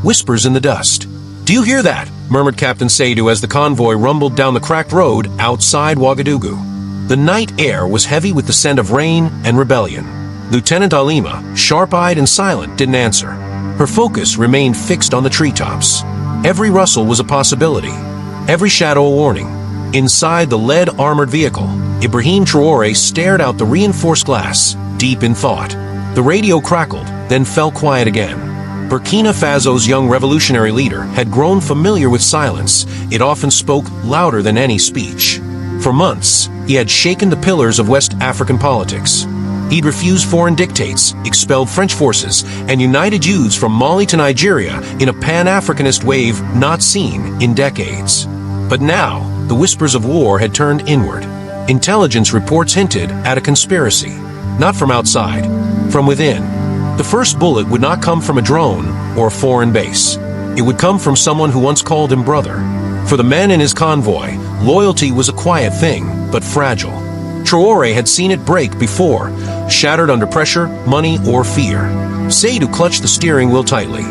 whispers in the dust. "Do you hear that?" murmured Captain Seydou as the convoy rumbled down the cracked road outside Ouagadougou. The night air was heavy with the scent of rain and rebellion. Lieutenant Alima, sharp-eyed and silent, didn't answer. Her focus remained fixed on the treetops. Every rustle was a possibility, every shadow a warning. Inside the lead-armored vehicle, Ibrahim Traoré stared out the reinforced glass, deep in thought. The radio crackled, then fell quiet again. Burkina Faso's young revolutionary leader had grown familiar with silence. It often spoke louder than any speech. For months, he had shaken the pillars of West African politics. He'd refused foreign dictates, expelled French forces, and united youths from Mali to Nigeria in a Pan-Africanist wave not seen in decades. But now, the whispers of war had turned inward. Intelligence reports hinted at a conspiracy. Not from outside, from within. The first bullet would not come from a drone or a foreign base. It would come from someone who once called him brother. For the men in his convoy, loyalty was a quiet thing, but fragile. Traoré had seen it break before, shattered under pressure, money, or fear. Seydou clutched the steering wheel tightly.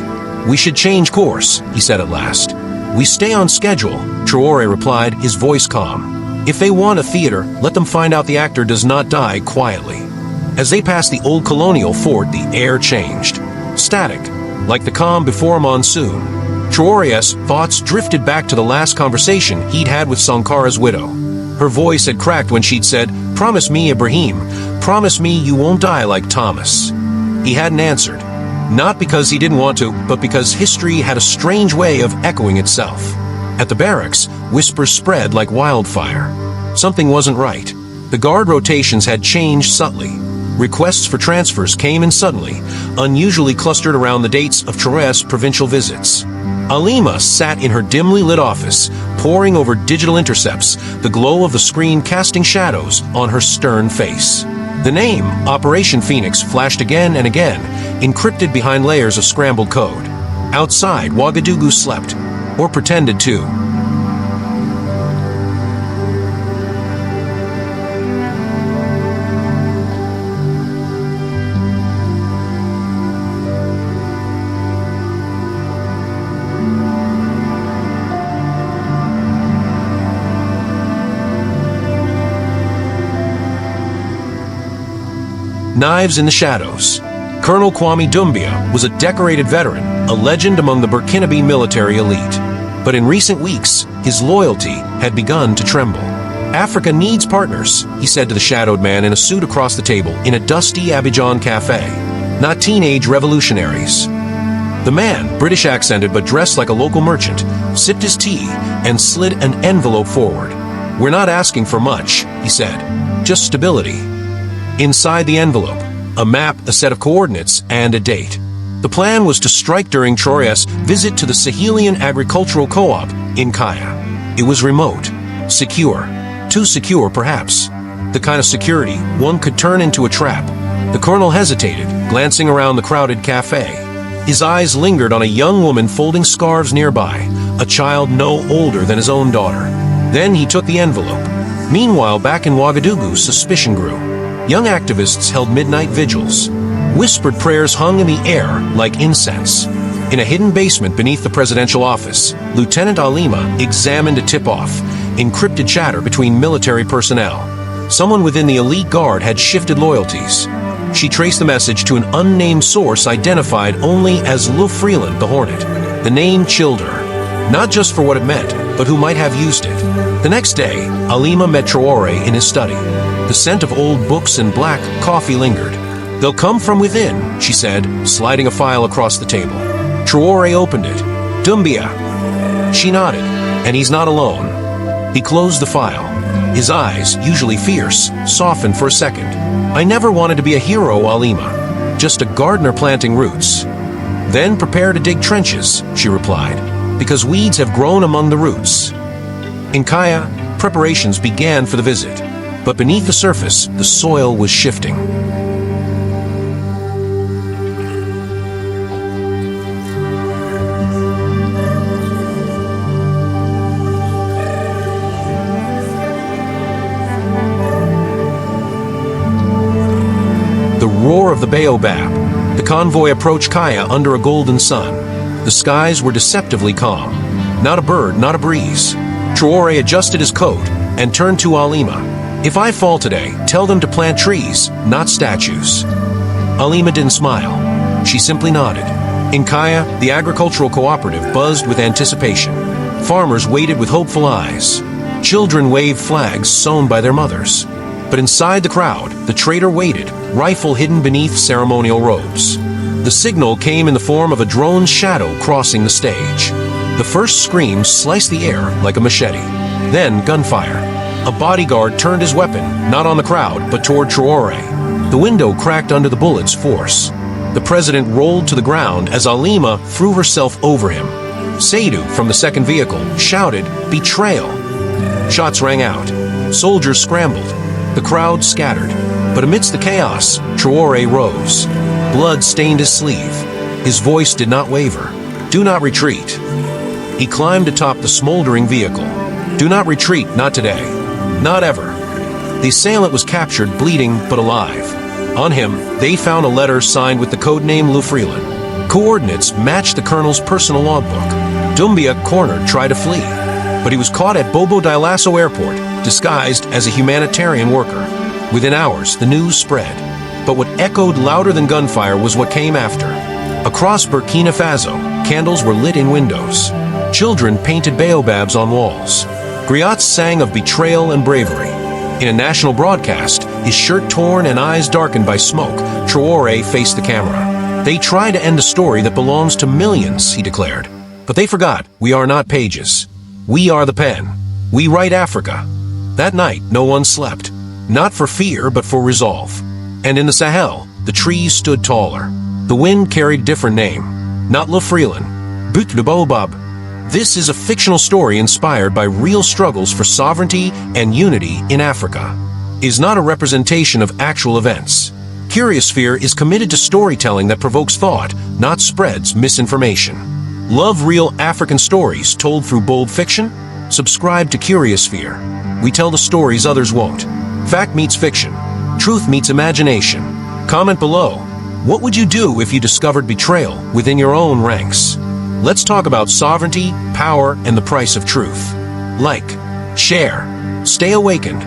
"We should change course," he said at last. "We stay on schedule," Traoré replied, his voice calm. "If they want a theater, let them find out the actor does not die quietly." As they passed the old colonial fort, the air changed. Static, like the calm before a monsoon. Traoré's thoughts drifted back to the last conversation he'd had with Sankara's widow. Her voice had cracked when she'd said, "Promise me, Ibrahim, promise me you won't die like Thomas." He hadn't answered. Not because he didn't want to, but because history had a strange way of echoing itself. At the barracks, whispers spread like wildfire. Something wasn't right. The guard rotations had changed subtly. Requests for transfers came in suddenly, unusually clustered around the dates of Traoré's provincial visits. Alima sat in her dimly lit office, poring over digital intercepts, the glow of the screen casting shadows on her stern face. The name, Operation Phoenix, flashed again and again, encrypted behind layers of scrambled code. Outside, Ouagadougou slept, or pretended to. Knives in the shadows. Colonel Kwame Doumbia was a decorated veteran, a legend among the Burkinabe military elite. But in recent weeks, his loyalty had begun to tremble. "Africa needs partners," he said to the shadowed man in a suit across the table in a dusty Abidjan cafe. "Not teenage revolutionaries." The man, British accented but dressed like a local merchant, sipped his tea and slid an envelope forward. "We're not asking for much," he said. "Just stability." Inside the envelope, a map, a set of coordinates, and a date. The plan was to strike during Traoré's visit to the Sahelian Agricultural Co-op in Kaya. It was remote, secure, too secure perhaps, the kind of security one could turn into a trap. The colonel hesitated, glancing around the crowded cafe. His eyes lingered on a young woman folding scarves nearby, a child no older than his own daughter. Then he took the envelope. Meanwhile, back in Ouagadougou, suspicion grew. Young activists held midnight vigils. Whispered prayers hung in the air like incense. In a hidden basement beneath the presidential office, Lieutenant Alima examined a tip-off, encrypted chatter between military personnel. Someone within the elite guard had shifted loyalties. She traced the message to an unnamed source identified only as Lou Freeland, the Hornet. The name chilled her, not just for what it meant, but who might have used it. The next day, Alima met Traoré in his study. The scent of old books and black coffee lingered. "They'll come from within," she said, sliding a file across the table. Traoré opened it. "Doumbia." She nodded. "And he's not alone." He closed the file. His eyes, usually fierce, softened for a second. "I never wanted to be a hero, Alima. Just a gardener planting roots." "Then prepare to dig trenches," she replied, "because weeds have grown among the roots." In Kaya, preparations began for the visit. But beneath the surface, the soil was shifting. The roar of the Baobab, The convoy approached Kaya under a golden sun. The skies were deceptively calm. Not a bird, not a breeze. Traoré adjusted his coat and turned to Alima. "If I fall today, tell them to plant trees, not statues." Alima didn't smile. She simply nodded. In Kaya, the agricultural cooperative buzzed with anticipation. Farmers waited with hopeful eyes. Children waved flags sewn by their mothers. But inside the crowd, the traitor waited, rifle hidden beneath ceremonial robes. The signal came in the form of a drone's shadow crossing the stage. The first scream sliced the air like a machete. Then gunfire. A bodyguard turned his weapon, not on the crowd, but toward Traoré. The window cracked under the bullet's force. The president rolled to the ground as Alima threw herself over him. Seydou, from the second vehicle, shouted, "Betrayal!" Shots rang out. Soldiers scrambled. The crowd scattered. But amidst the chaos, Traoré rose. Blood stained his sleeve. His voice did not waver. "Do not retreat." He climbed atop the smoldering vehicle. "Do not retreat, not today. Not ever." The assailant was captured, bleeding but alive. On him, they found a letter signed with the codename Lufreelan. Coordinates matched the colonel's personal logbook. Doumbia, cornered, tried to flee, but he was caught at Bobo Dioulasso Airport, disguised as a humanitarian worker. Within hours, the news spread. But what echoed louder than gunfire was what came after. Across Burkina Faso, candles were lit in windows. Children painted baobabs on walls. Griots sang of betrayal and bravery. In a national broadcast, his shirt torn and eyes darkened by smoke, Traoré faced the camera. "They try to end a story that belongs to millions," he declared. "But they forgot, we are not pages. We are the pen. We write Africa." That night, no one slept. Not for fear, but for resolve. And in the Sahel, the trees stood taller. The wind carried a different name. Not Lufreelan, but le Baobab. This is a fictional story inspired by real struggles for sovereignty and unity in Africa. It is not a representation of actual events. Curiousphere is committed to storytelling that provokes thought, not spreads misinformation. Love real African stories told through bold fiction? Subscribe to Curiousphere. We tell the stories others won't. Fact meets fiction. Truth meets imagination. Comment below. What would you do if you discovered betrayal within your own ranks? Let's talk about sovereignty, power, and the price of truth. Like, share, stay awakened,